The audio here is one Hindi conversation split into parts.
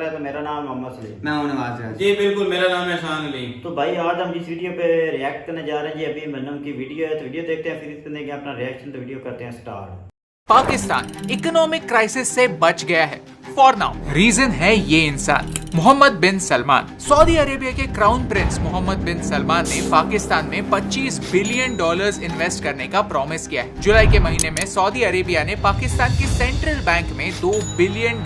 रहे हैं। तो मेरा नाम मोहम्मद सलीम, मैं हूं नवाज राज। जी बिल्कुल, मेरा नाम है शान अली। तो भाई आज हम जिस वीडियो पे रिएक्ट करने जा रहे हैं जी, अभी मन्नम की वीडियो है, तो वीडियो देखते हैं, फिर इसके देंगे अपना रिएक्शन। तो वीडियो करते हैं स्टार्ट। पाकिस्तान इकोनॉमिक क्राइसिस से बच गया है फॉर नाउ। रीजन है ये इंसान, मोहम्मद बिन सलमान। सऊदी अरेबिया के क्राउन प्रिंस मोहम्मद बिन सलमान ने पाकिस्तान में $25 बिलियन इन्वेस्ट करने का प्रॉमिस किया है। जुलाई के महीने में सऊदी अरेबिया ने पाकिस्तान की सेंट्रल बैंक में $2 बिलियन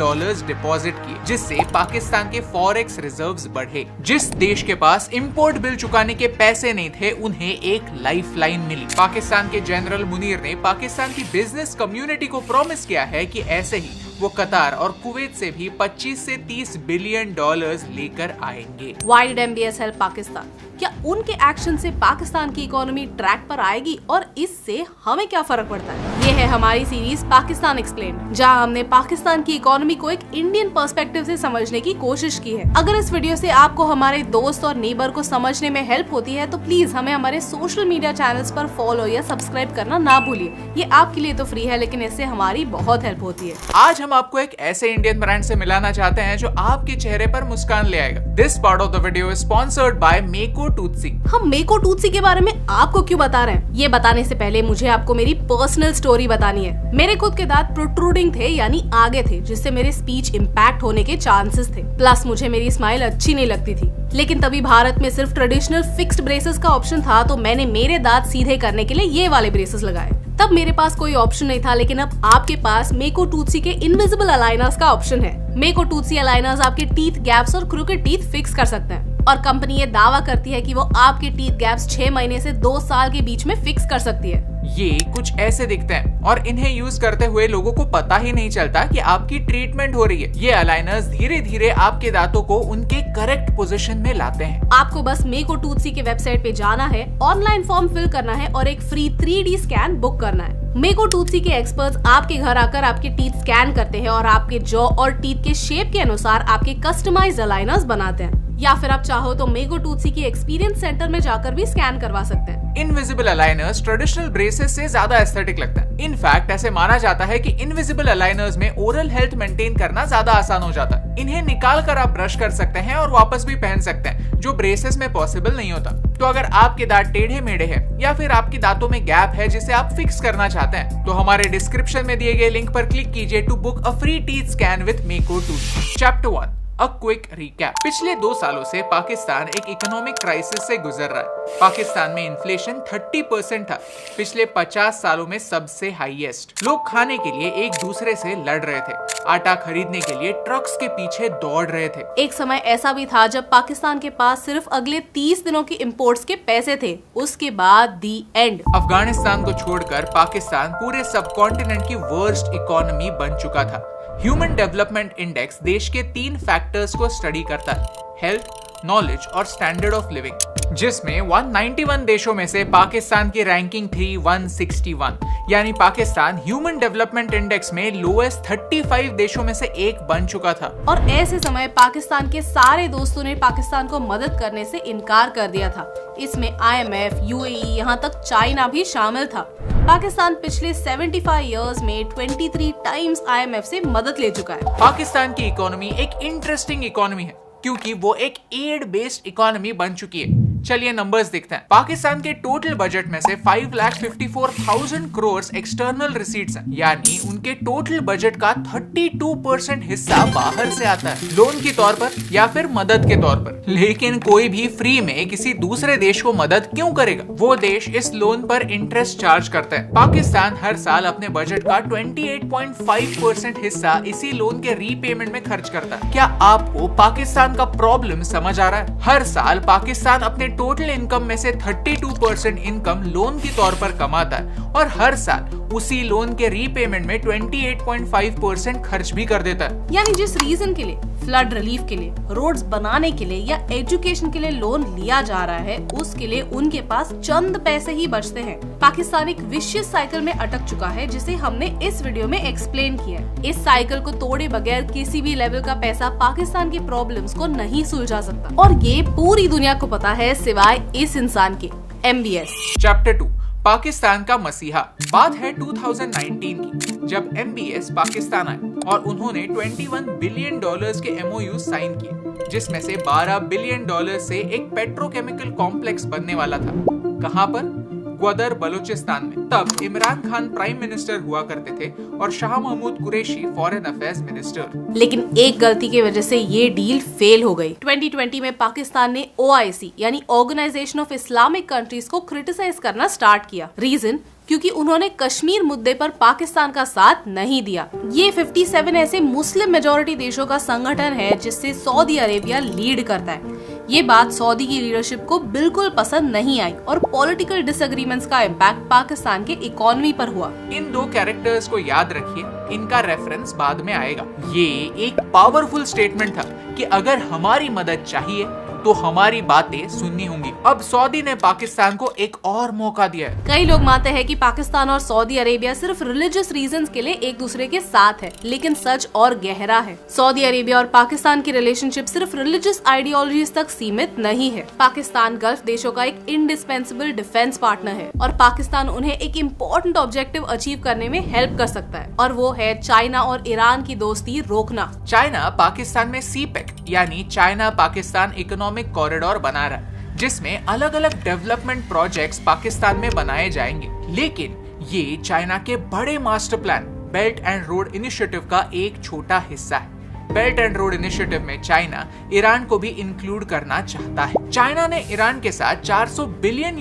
डिपॉजिट किए, जिससे पाकिस्तान के फॉरेक्स रिजर्व्स बढ़े। जिस देश के पास इंपोर्ट बिल चुकाने के पैसे नहीं थे, उन्हें एक लाइफलाइन मिली। पाकिस्तान के जनरल मुनीर ने पाकिस्तान की बिजनेस कम्युनिटी को प्रॉमिस किया है कि ऐसे ही वो कतार और कुवैत से भी 25 से 30 बिलियन डॉलर्स लेकर आएंगे। Why did MBS help Pakistan? क्या उनके एक्शन से पाकिस्तान की इकोनॉमी ट्रैक पर आएगी और इससे हमें क्या फर्क पड़ता है? ये है हमारी सीरीज पाकिस्तान एक्सप्लेन्ड, जहां हमने पाकिस्तान की इकोनॉमी को एक इंडियन पर्सपेक्टिव से समझने की कोशिश की है। अगर इस वीडियो से आपको हमारे दोस्त और नेबर को समझने में हेल्प होती है तो प्लीज हमें हमारे सोशल मीडिया चैनल्स पर फॉलो या सब्सक्राइब करना ना भूलिए। ये आपके लिए तो फ्री है, लेकिन इससे हमारी बहुत हेल्प होती है। आज हम आपको एक ऐसे इंडियन ब्रांड से मिलाना चाहते हैं जो आपके चेहरे पर मुस्कान ले आएगा। This part of the video is sponsored by मेको टूथसी। हम मेको टूथसी के बारे में आपको क्यों बता रहे हैं? ये बताने से पहले मुझे आपको मेरी पर्सनल स्टोरी बतानी है। मेरे खुद के दांत प्रोट्रूडिंग थे, यानी आगे थे, जिससे मेरे स्पीच इम्पैक्ट होने के चांसेस थे। प्लस मुझे मेरी स्माइल अच्छी नहीं लगती थी। लेकिन तभी भारत में सिर्फ ट्रेडिशनल फिक्स्ड ब्रेसेस का ऑप्शन था, तो मैंने मेरे दांत सीधे करने के लिए ये वाले ब्रेसेस लगाए। तब मेरे पास कोई ऑप्शन नहीं था, लेकिन अब आपके पास मेको टूथसी के इनविजिबल अलाइनर्स का ऑप्शन है। मेको टूथसी अलाइनर्स आपके टीथ गैप्स और क्रूकेड टीथ फिक्स कर सकते हैं, और कंपनी ये दावा करती है कि वो आपके टीथ गैप्स 6 महीने से 2 साल के बीच में फिक्स कर सकती है। ये कुछ ऐसे दिखते हैं और इन्हें यूज करते हुए लोगों को पता ही नहीं चलता कि आपकी ट्रीटमेंट हो रही है। ये अलाइनर्स धीरे धीरे आपके दांतों को उनके करेक्ट पोजीशन में लाते हैं। आपको बस मेको टूथसी के वेबसाइट पे जाना है, ऑनलाइन फॉर्म फिल करना है और एक फ्री 3D स्कैन बुक करना है। मेको टूथसी के एक्सपर्ट्स आपके घर आकर आपके टीथ स्कैन करते हैं और आपके जॉ और टीथ के शेप के अनुसार आपके कस्टमाइज्ड अलाइनर्स बनाते हैं। या फिर आप चाहो तो मेको टूथसी की एक्सपीरियंस सेंटर में जाकर भी स्कैन करवा सकते हैं। इनविजिबल अलाइनर्स ट्रेडिशनल ब्रेसेस से ज्यादा एस्थेटिक लगता है। इनफैक्ट ऐसे माना जाता है कि इनविजिबल अलाइनर्स में ओरल हेल्थ मेंटेन करना ज्यादा आसान हो जाता है। इन्हें निकाल कर आप ब्रश कर सकते हैं और वापस भी पहन सकते हैं, जो ब्रेसेस में पॉसिबल नहीं होता। तो अगर आपके दांत टेढ़े मेढ़े हैं या फिर आपके दांतों में गैप है जिसे आप फिक्स करना चाहते हैं, तो हमारे डिस्क्रिप्शन में दिए गए लिंक पर क्लिक कीजिए to book a free teeth scan with Makeo Toothsi. Chapter 1, a quick recap. पिछले 2 सालों से पाकिस्तान एक इकोनॉमिक क्राइसिस से गुजर रहा है। पाकिस्तान में इन्फ्लेशन 30% था, पिछले 50 सालों में सबसे हाईएस्ट। लोग खाने के लिए एक दूसरे से लड़ रहे थे, आटा खरीदने के लिए ट्रक्स के पीछे दौड़ रहे थे। एक समय ऐसा भी था जब पाकिस्तान के पास सिर्फ अगले 30 दिनों की इंपोर्ट्स के पैसे थे। उसके बाद दी एंड। अफगानिस्तान को छोड़कर पाकिस्तान पूरे सब कॉन्टिनेंट की वर्स्ट इकोनॉमी बन चुका था। ह्यूमन डेवलपमेंट इंडेक्स देश के 3 फैक्टर्स को स्टडी करता है, हेल्थ, नॉलेज और स्टैंडर्ड ऑफ लिविंग, जिसमें 191 देशों में से पाकिस्तान की रैंकिंग थी 161, यानी पाकिस्तान ह्यूमन डेवलपमेंट इंडेक्स में लोएस्ट 35 देशों में से एक बन चुका था। और ऐसे समय पाकिस्तान के सारे दोस्तों ने पाकिस्तान को मदद करने से इनकार कर दिया था। इसमें IMF, UAE, यहाँ तक चाइना भी शामिल था। पाकिस्तान पिछले 75 इयर्स में 23 टाइम्स IMF से मदद ले चुका है। पाकिस्तान की इकोनॉमी एक इंटरेस्टिंग इकोनॉमी है, क्योंकि वो एक एड बेस्ड इकोनॉमी बन चुकी है। चलिए नंबर्स देखते हैं। पाकिस्तान के टोटल बजट में से 5,54,000 करोड़ एक्सटर्नल रिसीट्स हैं, यानी उनके टोटल बजट का 32% हिस्सा बाहर से आता है, लोन के तौर पर या फिर मदद के तौर पर। लेकिन कोई भी फ्री में किसी दूसरे देश को मदद क्यों करेगा? वो देश इस लोन पर इंटरेस्ट चार्ज करता है। पाकिस्तान हर साल अपने बजट का 28.5% हिस्सा इसी लोन के रीपेमेंट में खर्च करता है। क्या आपको पाकिस्तान का प्रॉब्लम समझ आ रहा है? हर साल पाकिस्तान अपने टोटल इनकम में से 32% इनकम लोन के तौर पर कमाता है और हर साल उसी लोन के रीपेमेंट में 28.5% खर्च भी कर देता है। यानी जिस रीजन के लिए, फ्लड रिलीफ के लिए, रोड्स बनाने के लिए या एजुकेशन के लिए लोन लिया जा रहा है, उसके लिए उनके पास चंद पैसे ही बचते हैं। पाकिस्तान एक विशियस साइकिल में अटक चुका है, जिसे हमने इस वीडियो में एक्सप्लेन किया है। इस साइकिल को तोड़े बगैर किसी भी लेवल का पैसा पाकिस्तान की प्रॉब्लम्स को नहीं सुलझा सकता, और ये पूरी दुनिया को पता है सिवाय इस इंसान के, MBS। चैप्टर 2, पाकिस्तान का मसीहा। बात है 2019 की, जब MBS पाकिस्तान आए और उन्होंने $21 बिलियन के MOU साइन किए, जिसमें से $12 बिलियन से एक पेट्रोकेमिकल कॉम्प्लेक्स बनने वाला था। कहां पर? ग्वादर, बलूचिस्तान में। तब इमरान खान प्राइम मिनिस्टर हुआ करते थे और Shah Mahmood Qureshi foreign affairs minister. लेकिन एक गलती की वजह से ये डील फेल हो गई। 2020 में पाकिस्तान ने OIC यानी ऑर्गेनाइजेशन ऑफ इस्लामिक कंट्रीज को क्रिटिसाइज करना स्टार्ट किया। रीजन? क्योंकि उन्होंने कश्मीर मुद्दे पर पाकिस्तान का साथ नहीं दिया। ये 57 ऐसे मुस्लिम मेजॉरिटी देशों का संगठन है जिससे सऊदी अरेबिया लीड करता है। ये बात सऊदी की लीडरशिप को बिल्कुल पसंद नहीं आई और पॉलिटिकल डिसएग्रीमेंट्स का इम्पैक्ट पाकिस्तान के इकोनॉमी पर हुआ। इन दो कैरेक्टर्स को याद रखिए, इनका रेफरेंस बाद में आएगा। ये एक पावरफुल स्टेटमेंट था कि अगर हमारी मदद चाहिए तो हमारी बातें सुननी होंगी। अब सऊदी ने पाकिस्तान को एक और मौका दिया है। कई लोग मानते हैं कि पाकिस्तान और सऊदी अरेबिया सिर्फ रिलीजियस रीजंस के लिए एक दूसरे के साथ है, लेकिन सच और गहरा है। सऊदी अरेबिया और पाकिस्तान की रिलेशनशिप सिर्फ रिलीजियस आइडियोलॉजीज तक सीमित नहीं है। पाकिस्तान गल्फ देशों का एक इंडिस्पेंसिबल डिफेंस पार्टनर है और पाकिस्तान उन्हें एक इम्पोर्टेंट ऑब्जेक्टिव अचीव करने में हेल्प कर सकता है, और वो है चाइना और ईरान की दोस्ती रोकना। चाइना पाकिस्तान में CPEC यानी चाइना पाकिस्तान इकोनॉमिक कॉरिडोर बना रहा है, जिसमें अलग अलग डेवलपमेंट प्रोजेक्ट्स पाकिस्तान में बनाए जाएंगे। लेकिन ये चाइना के बड़े master plan belt and road initiative का एक छोटा हिस्सा है। बेल्ट एंड रोड इनिशिएटिव में चाइना ईरान को भी इंक्लूड करना चाहता है। चाइना ने ईरान के साथ $400 बिलियन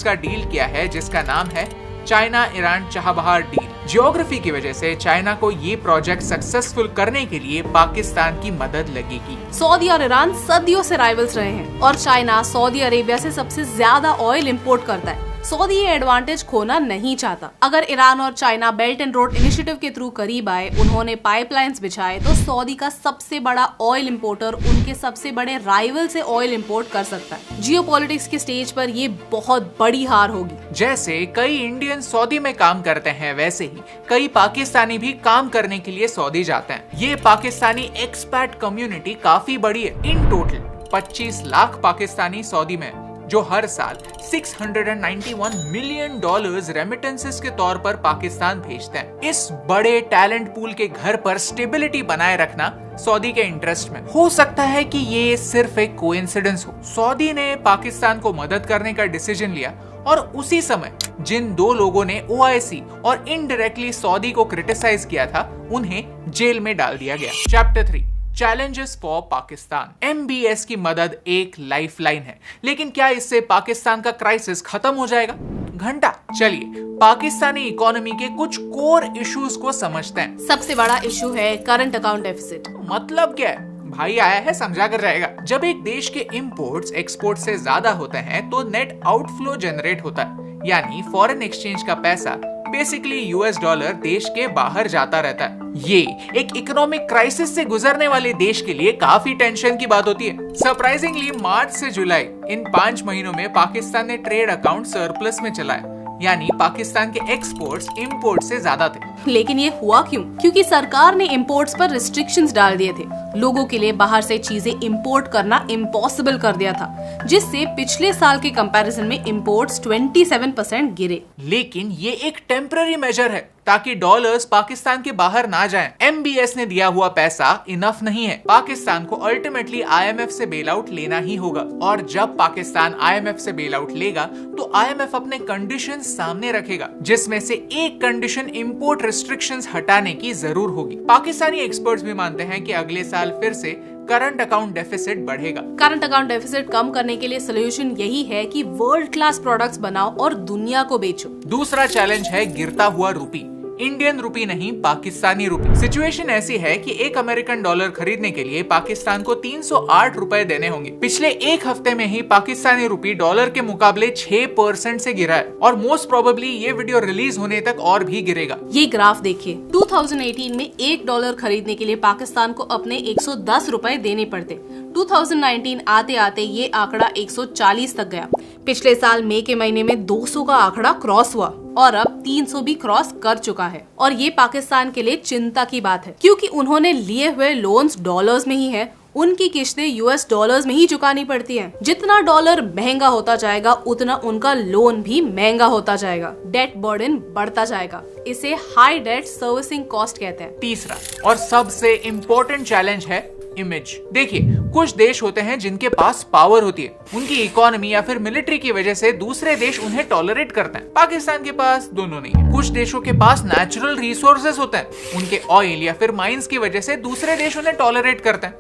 का डील किया है, जिसका नाम है China Iran Chabahar deal. Geography की वजह से चाइना को ये प्रोजेक्ट सक्सेसफुल करने के लिए पाकिस्तान की मदद लगेगी। सऊदी और ईरान सदियों से राइवल्स रहे हैं और चाइना सऊदी अरेबिया से सबसे ज्यादा ऑयल इंपोर्ट करता है। सऊदी ये एडवांटेज खोना नहीं चाहता। अगर ईरान और China belt and road initiative के थ्रू करीब आए, उन्होंने पाइपलाइंस बिछाए, तो सऊदी का सबसे बड़ा ऑयल इंपोर्टर उनके सबसे बड़े राइवल से ऑयल इंपोर्ट कर सकता है। जियोपॉलिटिक्स के स्टेज पर ये बहुत बड़ी हार होगी। जैसे कई इंडियन सऊदी में काम करते हैं, वैसे ही कई पाकिस्तानी भी काम करने के लिए सऊदी जाते हैं। ये पाकिस्तानी एक्सपैट कम्युनिटी काफी बड़ी है। In total 25 lakh Pakistani Saudi में, जो हर साल $691 मिलियन रेमिटेंसेस के तौर पर पाकिस्तान भेजते हैं। इस बड़े टैलेंट पूल के घर पर स्टेबिलिटी बनाए रखना सऊदी के इंटरेस्ट में। हो सकता है कि ये सिर्फ एक कोइंसिडेंस हो। सऊदी ने पाकिस्तान को मदद करने का डिसीजन लिया और उसी समय जिन दो लोगों ने OIC और इनडायरेक्टली सऊदी को क्रिटिसाइज किया था, उन्हें जेल में डाल दिया गया। Chapter 3 challenges for Pakistan. MBS की मदद एक लाइफलाइन है, लेकिन क्या इससे पाकिस्तान का क्राइसिस खत्म हो जाएगा? घंटा। चलिए पाकिस्तानी इकोनॉमी के कुछ कोर इश्यूज को समझते हैं। सबसे बड़ा इशू है करंट अकाउंट डेफिसिट। मतलब क्या है? भाई आया है, समझा कर रहेगा। जब एक देश के इंपोर्ट्स एक्सपोर्ट से ज्यादा होते हैं तो नेट आउटफ्लो जनरेट होता है, यानी फॉरेन एक्सचेंज का पैसा बेसिकली $, देश के बाहर जाता रहता है। ये एक इकोनॉमिक क्राइसिस से गुजरने वाले देश के लिए काफी टेंशन की बात होती है। सरप्राइजिंगली मार्च से जुलाई इन 5 महीनों में पाकिस्तान ने ट्रेड अकाउंट सरप्लस में चलाया, यानी पाकिस्तान के एक्सपोर्ट्स इंपोर्ट से ज्यादा थे। लेकिन ये हुआ क्यों? क्योंकि सरकार ने इंपोर्ट्स पर रिस्ट्रिक्शंस डाल दिए थे। लोगों के लिए बाहर से चीजें इंपोर्ट करना इम्पॉसिबल कर दिया था, जिससे पिछले साल के कंपैरिजन में इंपोर्ट्स 27% गिरे। लेकिन ये एक टेम्पररी मेजर है ताकि डॉलर्स पाकिस्तान के बाहर ना जाएं। MBS ने दिया हुआ पैसा इनफ नहीं है। पाकिस्तान को अल्टीमेटली IMF से बेल आउट लेना ही होगा, और जब पाकिस्तान IMF से बेल आउट लेगा तो IMF अपने कंडीशन सामने रखेगा, जिसमें से एक कंडीशन इंपोर्ट रिस्ट्रिक्शंस हटाने की जरूर होगी। पाकिस्तानी एक्सपर्ट्स भी मानते हैं कि अगले साल फिर से करंट अकाउंट डेफिसिट बढ़ेगा। करंट अकाउंट डेफिसिट कम करने के लिए सोल्यूशन यही है कि वर्ल्ड क्लास प्रोडक्ट्स बनाओ और दुनिया को बेचो। दूसरा चैलेंज है गिरता हुआ रुपी। इंडियन रुपी नहीं, पाकिस्तानी रुपी। सिचुएशन ऐसी है कि $1 अमेरिकन खरीदने के लिए पाकिस्तान को 308 रुपए देने होंगे। पिछले एक हफ्ते में ही पाकिस्तानी रुपी डॉलर के मुकाबले 6% से गिरा है, और मोस्ट प्रोबेबली ये वीडियो रिलीज होने तक और भी गिरेगा। ये ग्राफ देखिए, 2018 में $1 खरीदने के लिए पाकिस्तान को अपने 110 रुपए देने पड़ते। 2019 आते आते ये आंकड़ा 140 तक गया। पिछले साल मई के महीने में 200 का आंकड़ा क्रॉस हुआ और अब 300 भी क्रॉस कर चुका है। और ये पाकिस्तान के लिए चिंता की बात है, क्योंकि उन्होंने लिए हुए लोन्स डॉलर्स में ही है उनकी किस्तें यूएस डॉलर्स में ही चुकानी पड़ती हैं। जितना डॉलर महंगा होता जाएगा उतना उनका लोन भी महंगा होता जाएगा, डेट बर्डन बढ़ता जाएगा। इसे हाई डेट सर्विसिंग कॉस्ट कहते हैं। तीसरा और सबसे इम्पोर्टेंट चैलेंज है इमेज। देखिए, कुछ देश होते हैं जिनके पास पावर होती है, उनकी इकोनॉमी या फिर मिलिट्री की वजह से दूसरे देश उन्हें टॉलरेट करते हैं। पाकिस्तान के पास दोनों नहीं है। कुछ देशों के पास नेचुरल रिसोर्सेज होते हैं, उनके ऑयल या फिर माइंस की वजह से दूसरे देश उन्हें टॉलरेट करते हैं।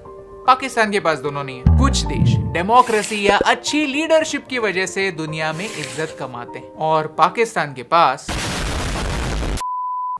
पाकिस्तान के पास दोनों नहीं है। कुछ देश डेमोक्रेसी या अच्छी लीडरशिप की वजह से दुनिया में इज्जत कमाते हैं और पाकिस्तान के पास।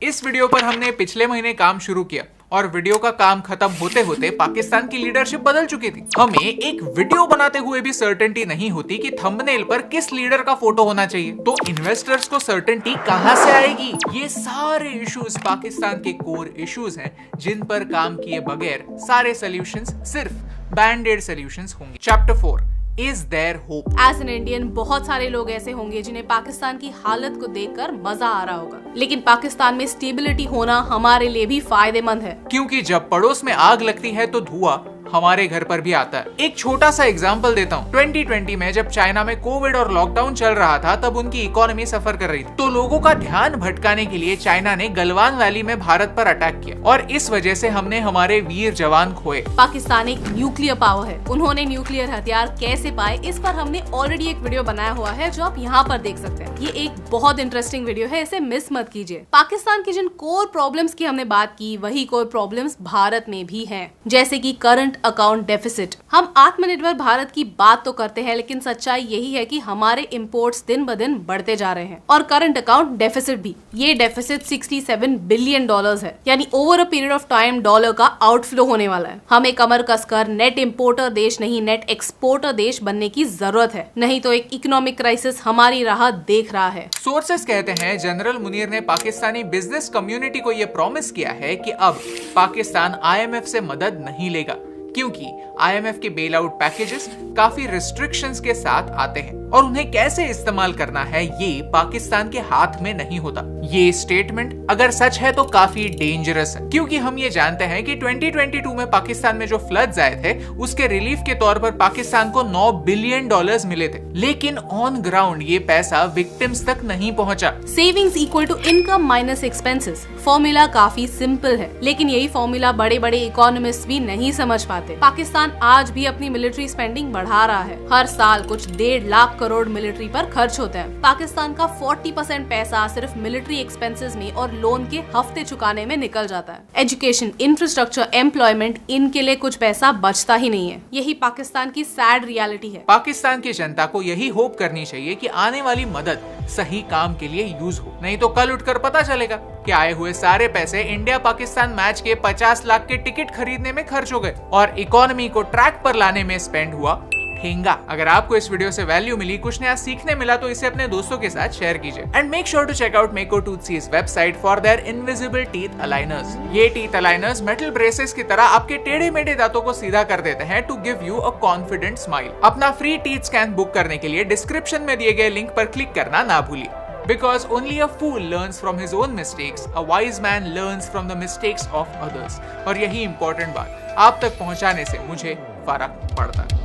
इस वीडियो पर हमने पिछले महीने काम शुरू किया और वीडियो का काम खत्म होते होते पाकिस्तान की लीडरशिप बदल चुकी थी। हमें एक वीडियो बनाते हुए भी सर्टेनिटी नहीं होती कि थंबनेल पर किस लीडर का फोटो होना चाहिए, तो इन्वेस्टर्स को सर्टेनिटी कहां से आएगी? ये सारे इश्यूज पाकिस्तान के कोर इश्यूज हैं जिन पर काम किए बगैर सारे सॉल्यूशंस सिर्फ बैंडेड सॉल्यूशंस होंगे। Chapter 4 Is there hope? As an Indian बहुत सारे लोग ऐसे होंगे जिन्हें पाकिस्तान की हालत को देखकर मजा आ रहा होगा, लेकिन पाकिस्तान में स्टेबिलिटी होना हमारे लिए भी फायदेमंद है, क्योंकि जब पड़ोस में आग लगती है तो धुआं हमारे घर पर भी आता है। एक छोटा सा एग्जांपल देता हूँ। 2020 में जब चाइना में कोविड और लॉकडाउन चल रहा था तब उनकी इकोनॉमी सफर कर रही थी, तो लोगों का ध्यान भटकाने के लिए चाइना ने गलवान वैली में भारत पर अटैक किया और इस वजह से हमने हमारे वीर जवान खोए। पाकिस्तान एक न्यूक्लियर पावर है, उन्होंने न्यूक्लियर हथियार कैसे पाए इस पर हमने ऑलरेडी एक वीडियो बनाया हुआ है जो आप यहाँ पर देख सकते हैं। ये एक बहुत इंटरेस्टिंग वीडियो है, इसे मिस मत कीजिए। पाकिस्तान की जिन कोर प्रॉब्लम्स की हमने बात की वही कोर प्रॉब्लम्स भारत में भी हैं, जैसे कि करंट अकाउंट डेफिसिट। हम आत्मनिर्भर भारत की बात तो करते हैं, लेकिन सच्चाई यही है कि हमारे इंपोर्ट्स दिन ब दिन बढ़ते जा रहे हैं और करंट अकाउंट डेफिसिट भी। ये डेफिसिट $67 बिलियन है, यानी over a period of time dollar का आउटफ्लो होने वाला है। हमें कमर कसकर नेट इंपोर्टर देश नहीं नेट एक्सपोर्टर देश बनने की जरूरत है, नहीं तो एक इकोनॉमिक क्राइसिस हमारी राह देख रहा है। सोर्सेस कहते हैं जनरल मुनीर ने पाकिस्तानी बिजनेस कम्युनिटी को यह प्रॉमिस किया है कि अब पाकिस्तान IMF से मदद नहीं लेगा, क्योंकि IMF के बेल आउट पैकेजेस काफी रिस्ट्रिक्शंस के साथ आते हैं और उन्हें कैसे इस्तेमाल करना है ये पाकिस्तान के हाथ में नहीं होता। ये स्टेटमेंट अगर सच है तो काफी डेंजरस है, क्योंकि हम ये जानते हैं कि 2022 में पाकिस्तान में जो फ्लड्स आए थे उसके रिलीफ के तौर पर पाकिस्तान को $9 बिलियन मिले थे, लेकिन ऑन ग्राउंड ये पैसा विक्टिम्स तक नहीं पहुंचा। Savings equal to income minus expenses formula काफी सिंपल है, लेकिन यही फॉर्मूला बड़े बड़े इकोनॉमिस्ट भी नहीं समझ पाते। पाकिस्तान आज भी अपनी मिलिट्री स्पेंडिंग बढ़ा रहा है, हर साल कुछ 1.5 लाख करोड़ मिलिट्री पर खर्च होते हैं। पाकिस्तान का 40% पैसा सिर्फ मिलिट्री एक्सपेंसेस में और लोन के हफ्ते चुकाने में निकल जाता है। एजुकेशन, इंफ्रास्ट्रक्चर, एम्प्लॉयमेंट, इनके लिए कुछ पैसा बचता ही नहीं है। यही पाकिस्तान की सैड रियलिटी है। पाकिस्तान की जनता को यही होप करनी चाहिए कि आने वाली मदद सही काम के लिए यूज हो, नहीं तो कल उठकर पता चलेगा कि आए हुए सारे पैसे इंडिया पाकिस्तान मैच के 50 लाख के टिकट खरीदने में खर्च हो गए और इकोनॉमी को ट्रैक पर लाने में स्पेंड हुआ ठेंगा। अगर आपको इस वीडियो से वैल्यू मिली, कुछ नया सीखने मिला, तो इसे अपने दोस्तों के साथ शेयर कीजिए। And make sure to check out Makeo Toothsi's website for their invisible teeth aligners. ये टीथ अलाइनर्स मेटल ब्रेसेस की तरह आपके टेढ़े मेढ़े दांतों को सीधा कर देते हैं to give you a confident smile. अपना फ्री टीथ स्कैन बुक करने के लिए डिस्क्रिप्शन में दिए गए लिंक पर क्लिक करना ना भूलिए। Because only a fool learns from his own mistakes, a wise man learns from the mistakes of others. और यही इंपॉर्टेंट बात आप तक पहुंचाने से मुझे फर्क पड़ता है।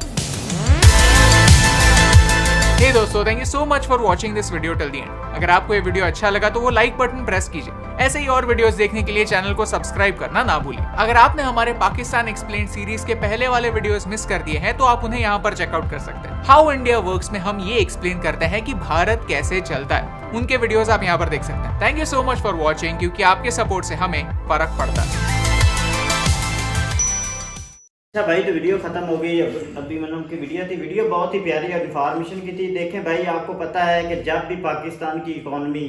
हे दोस्तों, thank you so much for watching this video till the end. अगर आपको ये वीडियो अच्छा लगा तो वो लाइक बटन प्रेस कीजिए। ऐसे ही और वीडियोस देखने के लिए चैनल को सब्सक्राइब करना ना भूलिए। अगर आपने हमारे पाकिस्तान एक्सप्लेन्ड सीरीज के पहले वाले वीडियोस मिस कर दिए हैं तो आप उन्हें यहाँ पर चेकआउट कर सकते हैं। हाउ इंडिया वर्क्स में हम ये एक्सप्लेन करते हैं कि भारत कैसे चलता है, उनके वीडियोस आप यहाँ पर देख सकते हैं। Thank you so much for watching, क्योंकि आपके सपोर्ट से हमें फर्क पड़ता है। अच्छा भाई, तो वीडियो खत्म हो गई। अभी मनम की वीडियो थी, वीडियो बहुत ही प्यारी और इन्फॉर्मेशन की थी। देखें भाई, आपको पता है कि जब भी पाकिस्तान की इकॉनमी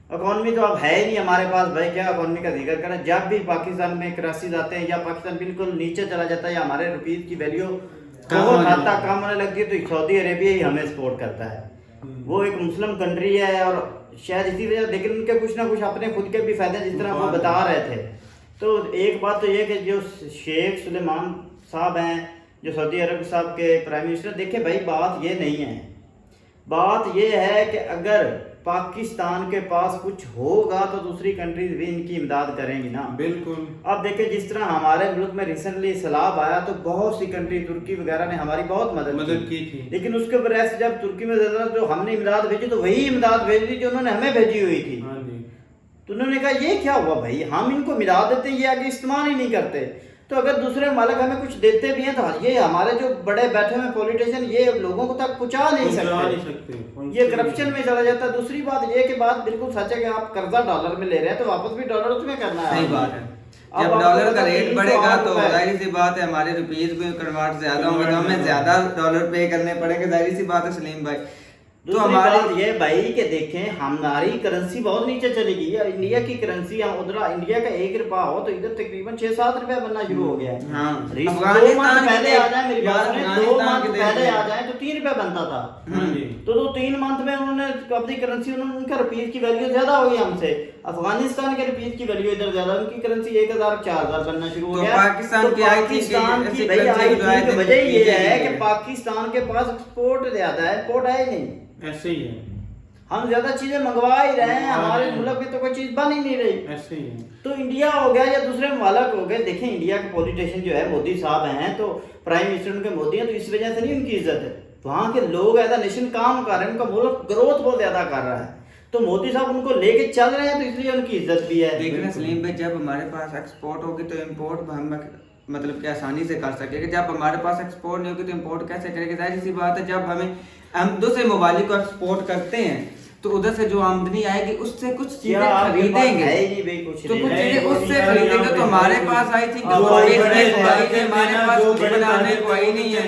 तो अब है ही नहीं हमारे पास भाई, क्या इकॉनमी का जिक्र करें। जब भी पाकिस्तान में क्राइसिस आते हैं या पाकिस्तान बिल्कुल नीचे चला जाता है या हमारे रुपीज़ की वैल्यू बहुत हद तक कम होने लगती है, तो सऊदी अरेबिया ही हमें सपोर्ट करता है। वो एक मुस्लिम कंट्री है और शायद इसी वजह, लेकिन उनके कुछ ना कुछ अपने खुद के भी फायदे जिस तरह वो बता रहे थे। तो एक बात तो ये कि जो शेख सुलेमान साहब हैं, जो सऊदी अरब साहब के प्राइम मिनिस्टर, देखे भाई बात ये नहीं है। बात ये है कि अगर पाकिस्तान के पास कुछ होगा तो दूसरी कंट्रीज भी इनकी इमदाद करेंगी ना। बिल्कुल। अब देखिए जिस तरह हमारे मुल्क में रिसेंटली सैलाब आया तो बहुत सी कंट्री तुर्की वगैरह ने हमारी बहुत मदद की थी, लेकिन उसके बरस जब तुर्की में जो हमने इमदाद भेजी तो वही इमदाद भेज दी जो उन्होंने हमें भेजी हुई थी। तो उन्होंने कहा ये क्या हुआ भाई, हम इनको मिला देते हैं, ये आगे इस्तेमाल ही नहीं करते। तो अगर दूसरे मालिक हमें कुछ देते भी हैं तो ये हमारे जो बड़े बैठे हुए पॉलिटिशियन ये लोगों को तक पहुंचा नहीं सकते, ये करप्शन में चला जाता है। दूसरी बात ये कि बात बिल्कुल सच है कि आप कर्जा डॉलर में ले रहे हैं तो वापस भी डॉलर उसमें करना है। सही बात है। जब डॉलर का रेट बढ़ेगा तो जाहिर सी बात है हमारे रुपीज में कन्वर्ट ज्यादा होंगे तो हमें ज्यादा डॉलर पे करने पड़ेंगे, जाहिर सी बात है सलीम भाई। तो हमारी ये भाई के देखें हमारी करेंसी बहुत नीचे चली गई है। इंडिया की करेंसी उधर इंडिया का 1 रुपया हो तो इधर तकरीबन 6-7 रुपया बनना शुरू हो गया है। 2 मंथ पहले आ जाए मेरी बात में, 2 मंथ पहले आ जाए तो 3 रुपया बनता था। तो 3 मंथ में उन्होंने अपनी करेंसी उनका रुपीज की वैल्यू ज्यादा हो गई हमसे। अफगानिस्तान के रुपीज की वैल्यू इधर ज्यादा, उनकी करेंसी 1000-4000 बनना शुरू हो गया। पाकिस्तान की वजह ये है कि पाकिस्तान के पास एक्सपोर्ट ज्यादा है, इंपोर्ट है ही नहीं। ऐसे ही है, हम ज्यादा चीजें मंगवा ही रहे हैं, हमारे मुल्क में तो कोई चीज बन ही नहीं रही। ऐसे ही है। तो इंडिया हो गया या दूसरे ममालिक हो गए, देखें इंडिया के पॉलिटिशियन जो है मोदी साहब हैं तो प्राइम मिनिस्टर उनके मोदी हैं, तो इस वजह से नहीं उनकी इज्जत है। वहाँ के लोग एज अ नेशन काम कर रहे हैं, उनका मुल्क ग्रोथ बहुत ज्यादा कर रहा है, तो मोदी साहब उनको लेके चल रहे हैं तो इसलिए उनकी इज्जत भी है। देखना सलीम भाई, जब हमारे पास एक्सपोर्ट होगी तो इम्पोर्ट हम मतलब कि आसानी से कर सकेंगे। जब हमारे पास एक्सपोर्ट नहीं होगी तो इम्पोर्ट कैसे करेंगे? जाहिर सी बात है जब हम दूसरे ममालिक को एक्सपोर्ट करते हैं तो उधर से जो आमदनी आएगी उससे कुछ चीजें खरीदेंगे, तो कुछ चीजें उससे खरीदेंगे तो हमारे पास आई थिंक हमारे पास कुछ बनाने को आई नहीं है।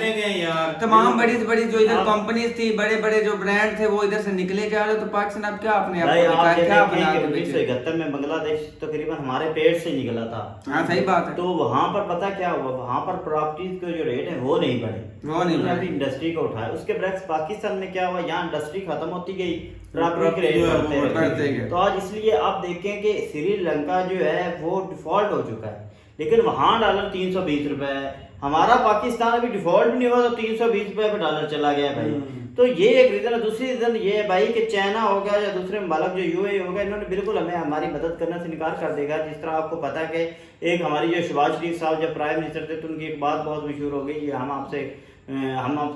तमाम बड़ी बड़ी जो इधर कंपनीज थी, बड़े बड़े जो ब्रांड थे वो इधर से निकले जा रहे, तो पाकिस्तान अब क्या अपने आप क्या बना के 1971 में बांग्लादेश तकरीबन हमारे पेट से निकला था। हाँ सही बात है। तो वहाँ पर पता क्या हुआ, वहाँ पर प्रॉपर्टीज के जो रेट है वो नहीं बढ़े, इंडस्ट्री को उठाया। उसके बरक्स पाकिस्तान में क्या हुआ, यहाँ इंडस्ट्री खत्म होती गई, प्रॉपर्टी के रेट बढ़ते गए। तो आज इसलिए आप देखें कि श्रीलंका जो है वो डिफॉल्ट हो चुका है, लेकिन वहाँ डॉलर 320 रुपए है। हमारा पाकिस्तान अभी डिफॉल्ट नहीं हुआ तो 320 रुपए पे डॉलर चला गया भाई। तो ये एक रीजन है। दूसरी रीजन ये है भाई कि चाइना हो गया या दूसरे ममालिक जो यूएई हो गया, इन्होंने बिल्कुल हमें हमारी मदद करने से इनकार कर देगा। जिस तरह आपको पता है कि एक हमारी जो शहबाज शरीफ साहब जब प्राइम मिनिस्टर थे तो उनकी एक बात बहुत मशहूर हो गई, हम आपसे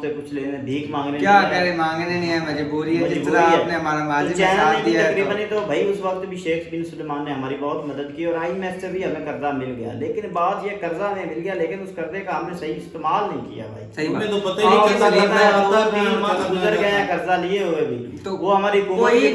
कुछ लेने भीख मांगने क्या करें, मांगने नहीं है, मजबूरी है। जिस तरह आपने हमारा माजी में साथ दिया तकरीबन तो भाई उस वक्त भी शेख बिन सुलेमान ने हमारी बहुत मदद की और IMF से भी हमें कर्जा मिल गया। लेकिन बात ये कर्जा हमें मिल गया लेकिन उस कर्जे का हमने सही इस्तेमाल नहीं किया भाई। सही बात तो पता ही नहीं गुजर गया कर्जा लिए हुए भी, तो वो हमारी कोई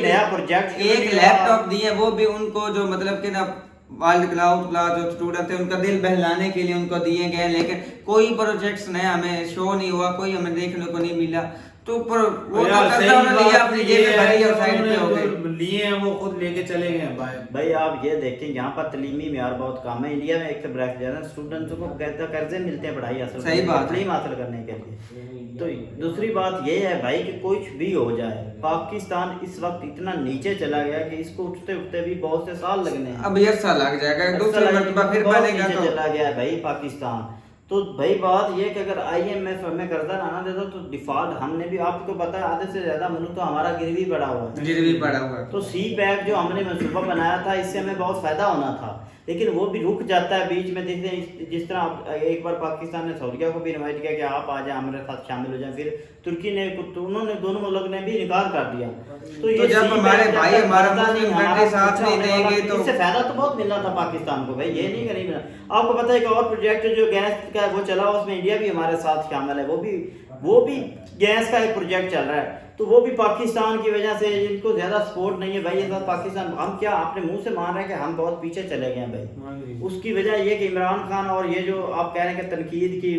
नया प्रोजेक्ट एक लैपटॉप दिए वो भी उनको जो मतलब कि ना वर्ल्ड क्लास जो स्टूडेंट थे उनका दिल बहलाने के लिए उनको दिए गए, लेकिन कोई प्रोजेक्ट्स नया हमें शो नहीं हुआ, कोई हमें देखने को नहीं मिला। तो पर वो तो कर्जा उन्होंने लिया अपनी जेब में भरी और साइड पे हो गए, लिए हैं वो खुद लेके चले गए भाई। आप ये देखें यहाँ पर तलीमी मेयार बहुत कम है। इंडिया में एक तो ब्रैक ज्यादा स्टूडेंट्स को कर्जे मिलते हैं पढ़ाई हासिल सही बात तालीम हासिल करने के लिए। तो दूसरी बात ये है भाई कि कुछ भी हो जाए, पाकिस्तान इस वक्त इतना नीचे चला गया कि इसको उठते उठते भी बहुत से साल लगने हैं। अब 1 साल लग जाएगा, दूसरी मर्तबा फिर बनेगा। तो चला गया भाई पाकिस्तान। तो भाई बात ये कि अगर IMF हमें कर्जा ना देता तो डिफॉल्ट हमने भी, आपको पता है आधे से ज्यादा मुल्क तो हमारा गिरवी पड़ा हुआ है, गिरवी पड़ा हुआ है। तो CPEC जो हमने मंसूबा बनाया था इससे हमें बहुत फायदा होना था, लेकिन वो भी रुक जाता है बीच में। देखते हैं जिस तरह एक बार पाकिस्तान ने सऊदीया को भी इनवाइट किया कि आप आ जाए हमारे साथ शामिल हो जाए, फिर तुर्की ने उन्होंने दोनों मुल्क ने भी इनकार कर दिया। तो ये जब हमारे भाई हमारा मुस्लिम कंट्री साथ नहीं देंगे तो इससे फायदा तो बहुत मिलना था पाकिस्तान को भाई, ये नहीं कहीं मिला। आपको पता है कि और प्रोजेक्ट जो गैस का वो चला उसमें इंडिया भी हमारे साथ शामिल है, वो भी गैस का एक प्रोजेक्ट चल रहा है। तो वो भी पाकिस्तान की वजह से इनको ज्यादा सपोर्ट नहीं है भाई। ये पाकिस्तान हम क्या अपने मुंह से मान रहे हैं कि हम बहुत पीछे चले गए हैं भाई। उसकी वजह ये कि इमरान खान और ये जो आप कह रहे हैं कि तनकीद की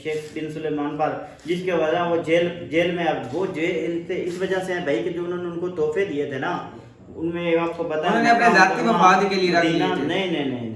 शेख बिन सुलेमान पर, जिसके वजह वो जेल में, अब वो जेल से इस वजह से है भाई कि जो उन्होंने उनको तोहफे दिए थे ना, उनमें आपको पता है उन्होंने अपने जाती मफाद के लिए रख लिए थे। नहीं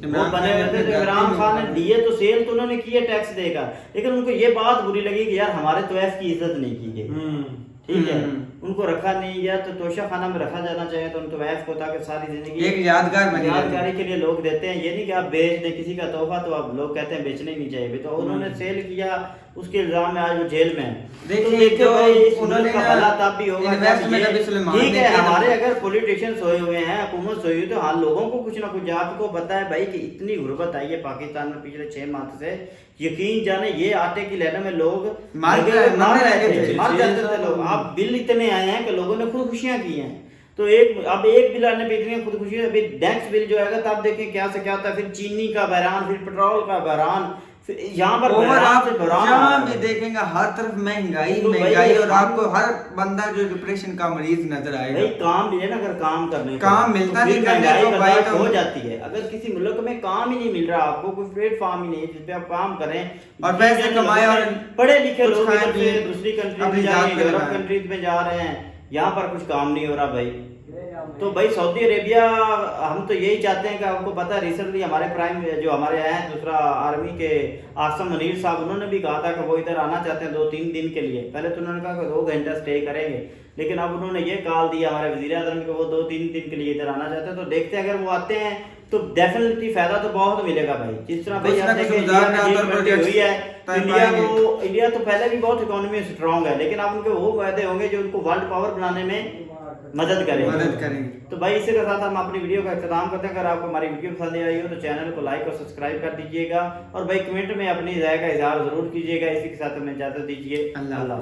वो बने हुए थे। तो इमरान खान ने दिए तो सेल तो उन्होंने किए टैक्स देकर, लेकिन उनको ये बात बुरी लगी कि यार हमारे तो की इज्जत नहीं की गई। ठीक है, उनको रखा नहीं गया, तो तोशा खाना में रखा जाना चाहिए तो उनको वैफ को, ताकि सारी जिंदगी एक यादगार बनी रहे। यादगारी के लिए लोग देते हैं। ये नहीं कि आप बेच दें किसी का तोहफा, तो अब लोग कहते हैं बेचना ही नहीं चाहिए। तो उन्होंने सेल किया, उसके इल्जाम में आज वो जेल में है। देखिए, तो जो भाई इस उन्होंने मुल्क का ना भला तब भी होगा investment जब अभी ये- सुलेमान ठीक ने है, किया था। हमारे अगर पॉलिटिशियन सोए हुए हैं, हुकूमत सोई हुई, तो हाँ लोगों को कुछ ना कुछ, आपको पता है भाई कि इतनी गुर्बत आई है पाकिस्तान में पिछले 6 माह से, यकीन जाने ये आटे की लहरों में लोग मर लगे गए, मर रहे थे। थे, मर जाते थे लोग। अब बिल इतने आए हैं कि लोगों ने खुदकुशियां की हैं। तो अब एक बिल आने पे इतनी खुदकुशी, अभी नेक्स्ट बिल जो आएगा तब देखें क्या से क्या होता है। फिर चीनी का बहरान, फिर पेट्रोल का बहरान, यहाँ पर ओवर बहरान आप से बहरान आ जहाँ रहा भी है। देखेंगे हर तरफ महंगाई तो भाई महंगाई, और हम- आपको हर बंदा जो डिप्रेशन का मरीज नजर भाई आएगा। काम मिले ना, अगर काम करने को, काम मिलता तो फिर नहीं करने महंगाई को, भाई बर्दाश्त तो- हो जाती है। अगर किसी मुल्क में काम ही नहीं मिल रहा, आपको कोई प्लेटफॉर्म ही नहीं है जिसपे आप काम करें और पैसे कमाएं, और पढ़े लिखे कुछ लोग खाएं इधर से पिएं, दूसरी कंट्री अपनी में जा जात रहे हैं, पे यूरोप लगाएं। कंट्रीज में जा रहे हैं, यहाँ पर कुछ काम नहीं हो रहा भाई। तो भाई सऊदी अरेबिया, हम तो यही चाहते हैं कि आपको पता है रिसेंटली हमारे प्राइम जो हमारे हैं दूसरा आर्मी के आसम मनीर साहब, उन्होंने भी कहा था कि वो इधर आना चाहते हैं 2-3 दिन के लिए। पहले तो उन्होंने कहा कि 2 घंटा स्टे करेंगे, लेकिन अब उन्होंने ये कॉल दिया हमारे वजीर आज़म को वो 2-3 दिन के लिए इधर आना चाहते हैं। तो देखते हैं, अगर वो आते हैं तो डेफिनेटली फायदा तो बहुत मिलेगा भाई। जिस तरह भाई कुछ ना आप कुछ देखें, उधार इंडिया में का तो G20 हुई है, तय इंडिया तो पहले भी बहुत इकोनॉमी स्ट्रांग है, लेकिन अब उनके वो वायदे होंगे जो उनको वर्ल्ड पावर बनाने में मदद करेंगे। तो भाई इसी के साथ हम अपनी वीडियो का इख्तिताम करते हैं। अगर आपको हमारी वीडियो पसंद आई हो तो चैनल को लाइक और सब्सक्राइब कर दीजिएगा, और भाई कमेंट में अपनी राय का इजहार जरूर कीजिएगा। इसी के साथ हमें इजाजत दीजिए। अल्लाह। अल्लाह।